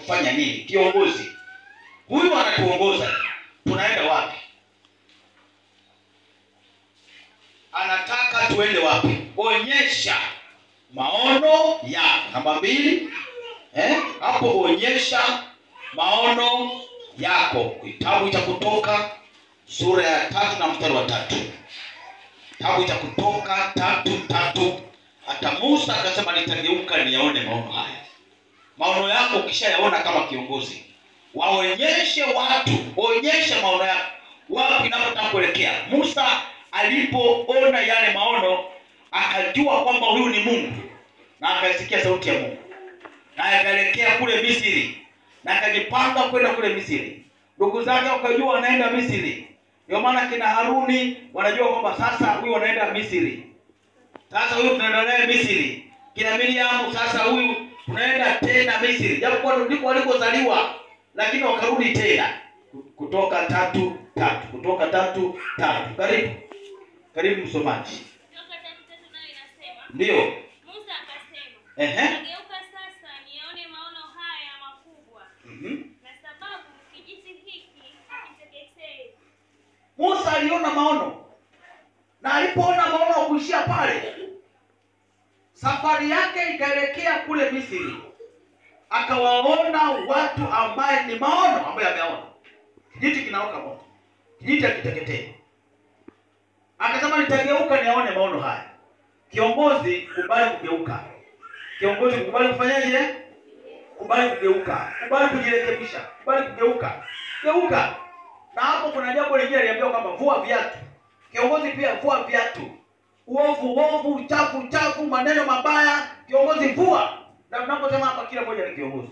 kufanya nini? Kiongozi huyu anatuongoza, tunaenda wapi? Anataka tuende wapi? Onyesha maono ya namba 2. Hapo onyesha maono yako. Kitabu cha Kutoka sura ya 3 na mstari wa 3. Kitabu cha Kutoka 3:3. Hata Musa akasema nitageuka niyaone maono haya. Maono yako ukishayaona kama kiongozi, waonyeshe watu, onyesha maono yako wapi unapotaka kuelekea. Musa alipoona yale maono akajua kwamba huyu ni Mungu, na akasikia sauti ya Mungu, na akaelekea kule Misri, na akajipanga kwenda kule Misri. Ndugu zake wakajua wanaenda Misri. Ndio maana kina Haruni wanajua kwamba sasa huyu anaenda Misri. Sasa huyu tunaenda naye Misri. Kina Miriam sasa huyu tunaenda tena Misri. Japo kwa ndiko walikozaliwa, lakini wakarudi tena. Kutoka 3:3. Kutoka 3:3. Karibu msomaji. Kutoka 3:3 nayo inasema. Ndio. Musa akasema, "Nageuka sasa nione maono haya makubwa." Na sababu kijiti hiki hakiteketei. Musa aliona maono. Na alipoona maono kuishia pale, safari yake ikaelekea kule Misri. Akawaona watu ambaye ni maono ambaye ameona. Kijiti kinawaka moto. Kijiti hakiteketei. Akasema nitageuka nione maono haya. Kiongozi kubali kugeuka. Kiongozi kubali kufanyaje? Kubali kugeuka. Kubali kujirekebisha. Kubali kugeuka. Geuka. Na hapo kuna jambo lingine aliambiwa kwamba vua viatu. Kiongozi pia vua viatu. Uovu, uchafu, maneno mabaya, kiongozi vua. Na tunaposema hapa kila mmoja ni kiongozi.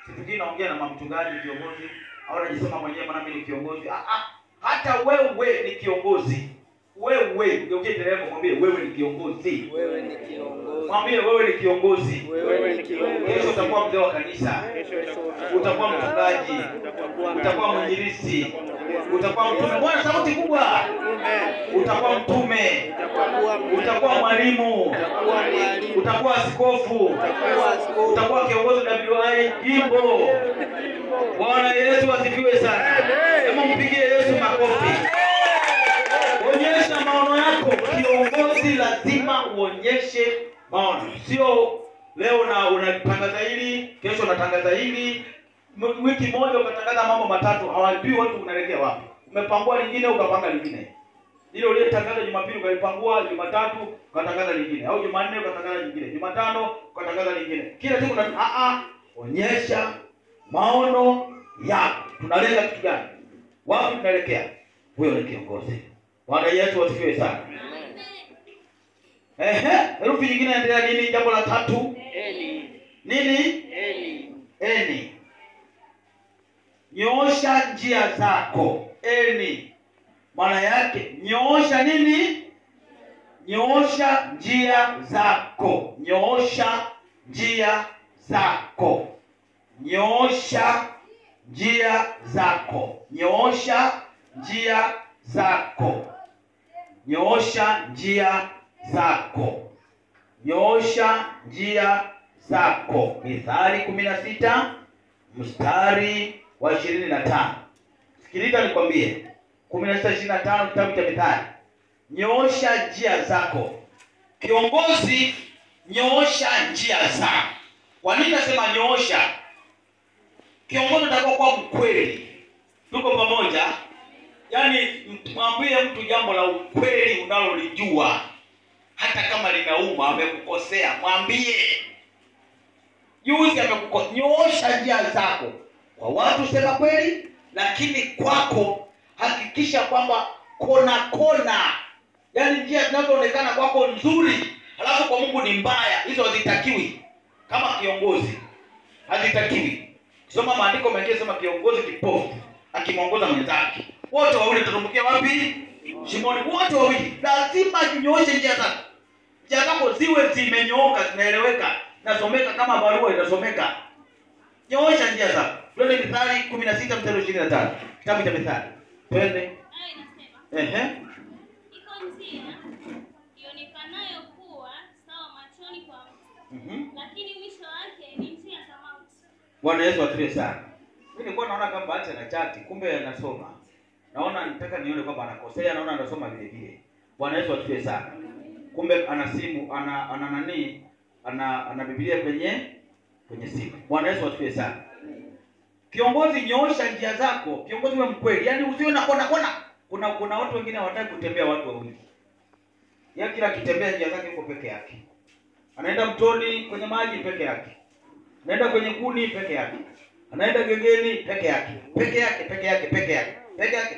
Sisi naongea na mchungaji kiongozi, au anajisema mwenyewe maana mimi ni kiongozi. Hata wewe ni kiongozi. Wewe ungeuke dereva mwambie wewe ni kiongozi. Wewe ni kiongozi. Mwambie wewe ni kiongozi. Wewe ni kiongozi. Kesho utakuwa mzee wa kanisa. Utakuwa mchungaji. Utakuwa mwinjilisti. Utakuwa mtume. Bwana sauti kubwa. Utakuwa mtume. Utakuwa mwalimu. Utakuwa askofu. Utakuwa kiongozi WI jimbo. Bwana Yesu asifiwe sana. Hebu mpigie Yesu makofi. Onyesha maono yako. Kiongozi lazima uonyeshe maono. Sio leo na unatangaza hili, kesho unatangaza hili. Wiki moja ukatangaza mambo matatu, hawajui watu unaelekea wapi. Umepangua lingine ukapanga lingine. Ile uliyotangaza Jumapili ukalipangua Jumatatu ukatangaza lingine. Au Jumanne ukatangaza lingine. Jumatano ukatangaza lingine. Kila siku onyesha maono yako. Tunalenga kitu gani? Wapi tunaelekea? Wewe ni kiongozi. Bwana Yesu asifiwe sana. Herufi nyingine inaendelea nini? Jambo la 3. Nini? Eni. Nyoosha njia zako. Eni. Maana yake nyoosha nini? Nyoosha njia zako. Nyoosha njia zako. Nyoosha njia zako. Nyoosha njia zako. Nyoosha njia zako. Nyoosha njia zako. Mithali 16 mstari wa 25. Sikiliza nikwambie. 16:25 kitabu cha Mithali. Nyoosha njia zako. Kiongozi, nyoosha njia zako. Kwa nini nasema nyoosha? Kiongozi atakuwa kwa mkweli. Tuko pamoja? Yaani mwambie mtu jambo la ukweli unalolijua. Hata kama linauma, amekukosea, mwambie. Juzi amekukosea, nyoosha njia zako. Kwa watu sema kweli, lakini kwako hakikisha kwamba kona. Yaani njia zinazoonekana kwako nzuri, halafu kwa Mungu ni mbaya, hizo hazitakiwi. Kama kiongozi hazitakiwi. Soma maandiko mengine sema kiongozi kipofu akimwongoza mwenzake, wote wawili tutambukia wapi? Shimoni. Wote wawili lazima nyooshe njia zako. Njia zako ziwe zimenyooka, zinaeleweka, nasomeka kama barua inasomeka. Nyoosha njia zako. Twende Mithali 16 mstari wa 25. Kitabu cha Mithali. Twende. Inasema. Iko njia ionekanayo kuwa sawa machoni kwa mtu. Lakini mwisho wake ni njia za mauti. Bwana Yesu asifiwe sana. Mimi nilikuwa naona kama Bahati ana chati, kumbe anasoma. Naona nitaka nione kwamba anakosea, naona anasoma vile vile. Bwana Yesu asifiwe sana. Kumbe ana simu, ana Biblia kwenye simu. Bwana Yesu asifiwe sana. Kiongozi, nyoosha njia zako. Kiongozi wewe mkweli. Yaani usiwe na kona. Kuna watu wengine hawataka kutembea watu wawili. Yeye kila kitembea njia zake yuko peke yake. Anaenda mtoni kwenye maji peke yake. Anaenda kwenye kuni peke yake. Anaenda gengeni peke yake.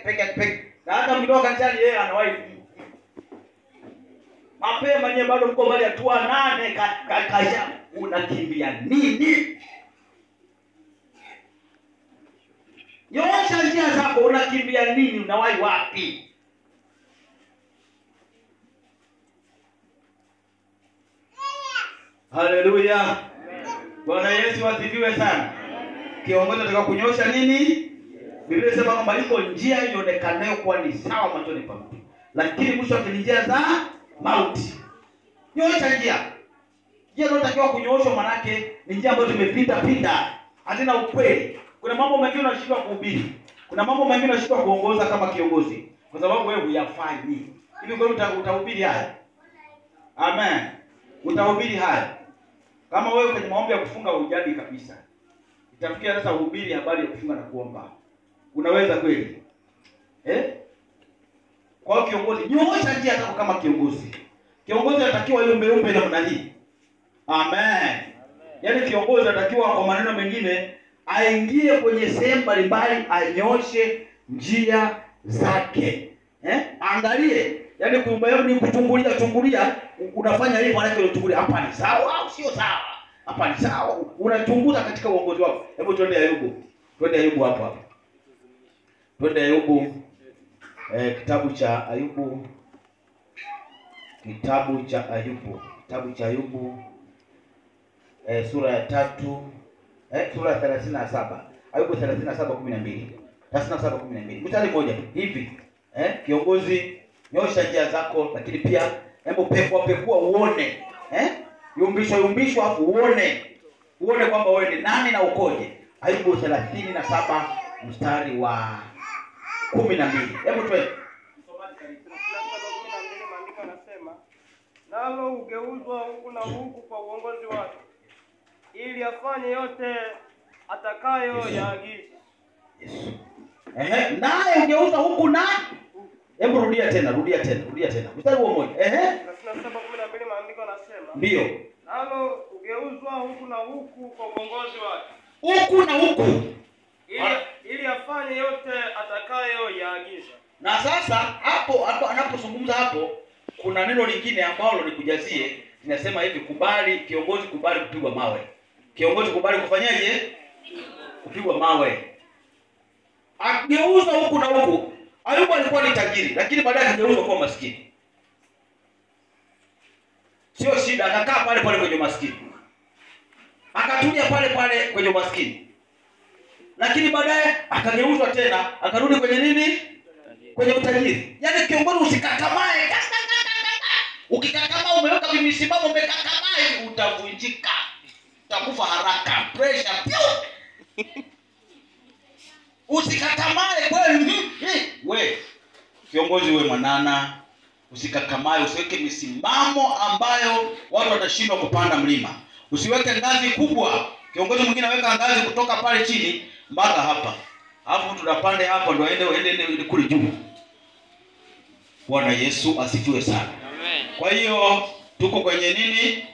Peke yake. Na hata mkidoa kanisani yeye anawahi mapema, nyewe bado mko mbali hatua 8 kaja unakimbia nini? Nyoosha njia zako, unakimbia nini? Unawahi wapi? Haleluya. Bwana Yesu asifiwe sana. Kiongozi anataka kunyosha nini? Biblia inasema kwamba iko njia ionekanayo kuwa ni sawa machoni pa mtu, lakini mwisho wake ni njia za mauti. Nyosha njia. Njia zinatakiwa kunyooshwa, manake ni njia ambazo tumepita, hazina ukweli. Kuna mambo mengine unashindwa kuhubiri. Kuna mambo mengine unashindwa kuongoza kama kiongozi kwa sababu wewe huyafanyi. Hivi kwa hiyo utahubiri haya? Amen. Utahubiri haya. Kama wewe kwenye maombi ya kufunga hujali kabisa, itafikia sasa uhubiri habari ya kufunga na kuomba. Unaweza kweli? Kwa kiongozi, nyoosha njia zako kama kiongozi. Kiongozi anatakiwa yumbe namna hii. Amen. Yaani kiongozi anatakiwa kwa maneno mengine aingie kwenye sehemu mbalimbali, anyoshe njia zake. Angalie, yaani ni kuchungulia, unafanya hivi maana yake unachungulia, hapa ni sawa au sio sawa? Hapa ni sawa. Unachunguza katika uongozi wako. Hebu twende Ayubu hapo. Twende Ayubu, kitabu cha Ayubu. Kitabu cha Ayubu sura ya 3, sura ya 37. Ayubu 37:12. 37:12. Mstari mmoja hivi. Kiongozi, nyosha njia zako, lakini pia hebu pekua uone. Yumbishwa afu uone kwamba wewe ni nani na ukoje. Ayubu 37 mstari wa 12. Hebu twende. Maandiko yanasema, nalo ugeuzwa huku na huku kwa uongozi wake, ili afanye yote atakayo yaagiza. Naye ugeuza huku na hebu rudia tena. Mstari huo mmoja. 37:12 maandiko yanasema. Ndio. Nalo ugeuzwa huku na huku kwa uongozi wake. Huku na huku. Ili afanye yote atakayo yaagiza. Na sasa hapo anapozungumza hapo, kuna neno lingine ambalo nikujazie, linasema hivi: kiongozi kubali kupigwa mawe. Kiongozi kubali kufanyaje? Kupigwa mawe. Ageuza huku na huku. Ayubu alikuwa ni tajiri, lakini baadaye akageuzwa kuwa maskini. Sio shida, akakaa pale kwenye maskini. Akatulia pale kwenye maskini. Lakini baadaye akageuzwa tena, akarudi kwenye nini? Kwenye utajiri. Yaani kiongozi usikakamae. Ukikakamaa umeweka vimisimamo umekakamaa, utavunjika. Utakufa haraka. Pressure. Usikakamae kweli. We kiongozi, we mwanana, usikakamae, usiweke misimamo ambayo watu watashindwa kupanda mlima. Usiweke ngazi kubwa. Kiongozi mwingine aweka ngazi kutoka pale chini mpaka hapa. Hapo tunapande hapa ndio aende kule juu. Bwana Yesu asifiwe sana. Amen. Kwa hiyo tuko kwenye nini?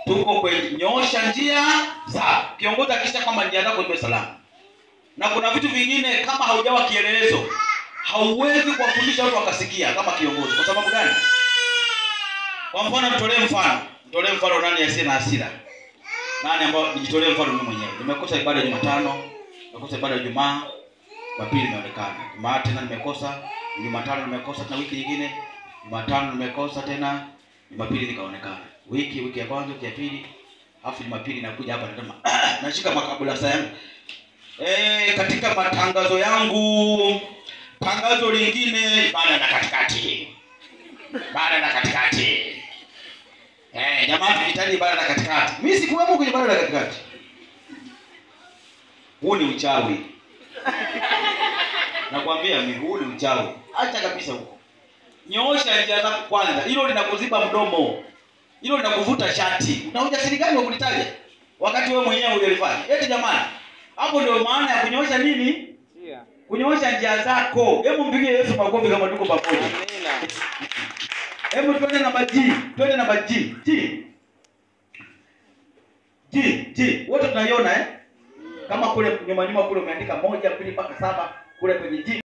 Tuko kwenye nyoosha njia za kiongozi, akisha kwamba njia zako ziwe salama. Na kuna vitu vingine kama haujawa kielelezo, hauwezi kuwafundisha watu wakasikia kama kiongozi. Kwa sababu gani? Kwa mfano Nitolee mfano nani asiye na hasira? Nani ambao nijitolee mfano mimi mwenyewe. Nimekosa ibada ya Jumatano, nimekosa ibada ya Ijumaa, Jumapili imeonekana. Jumaa tena nimekosa, Jumatano nimekosa tena wiki nyingine, Jumatano nimekosa tena, Jumapili nikaonekana. Wiki ya kwanza, wiki ya pili, alafu Jumapili nakuja hapa nasema nashika makabula yangu. Katika matangazo yangu, tangazo lingine ibada na katikati. Jamani, tukitaji ibada na katikati. Mimi sikuwemo kwenye ibada na katikati. Huu ni uchawi. Nakwambia mimi huu ni uchawi. Acha kabisa huko. Nyoosha njia zako kwanza. Hilo linakuziba mdomo. Hilo linakuvuta shati. Una ujasiri gani wa kulitaja wakati wewe mwenyewe ulilifanya? Eti jamani. Hapo ndio maana ya kunyoosha nini? Njia. Kunyoosha njia zako. Hebu mpigie Yesu makofi kama tuko pamoja. Amina. Hebu twende namba G. Twende namba G. G. Wote tunaiona kama kule nyuma kule umeandika 1 2 mpaka 7 kule kwenye G.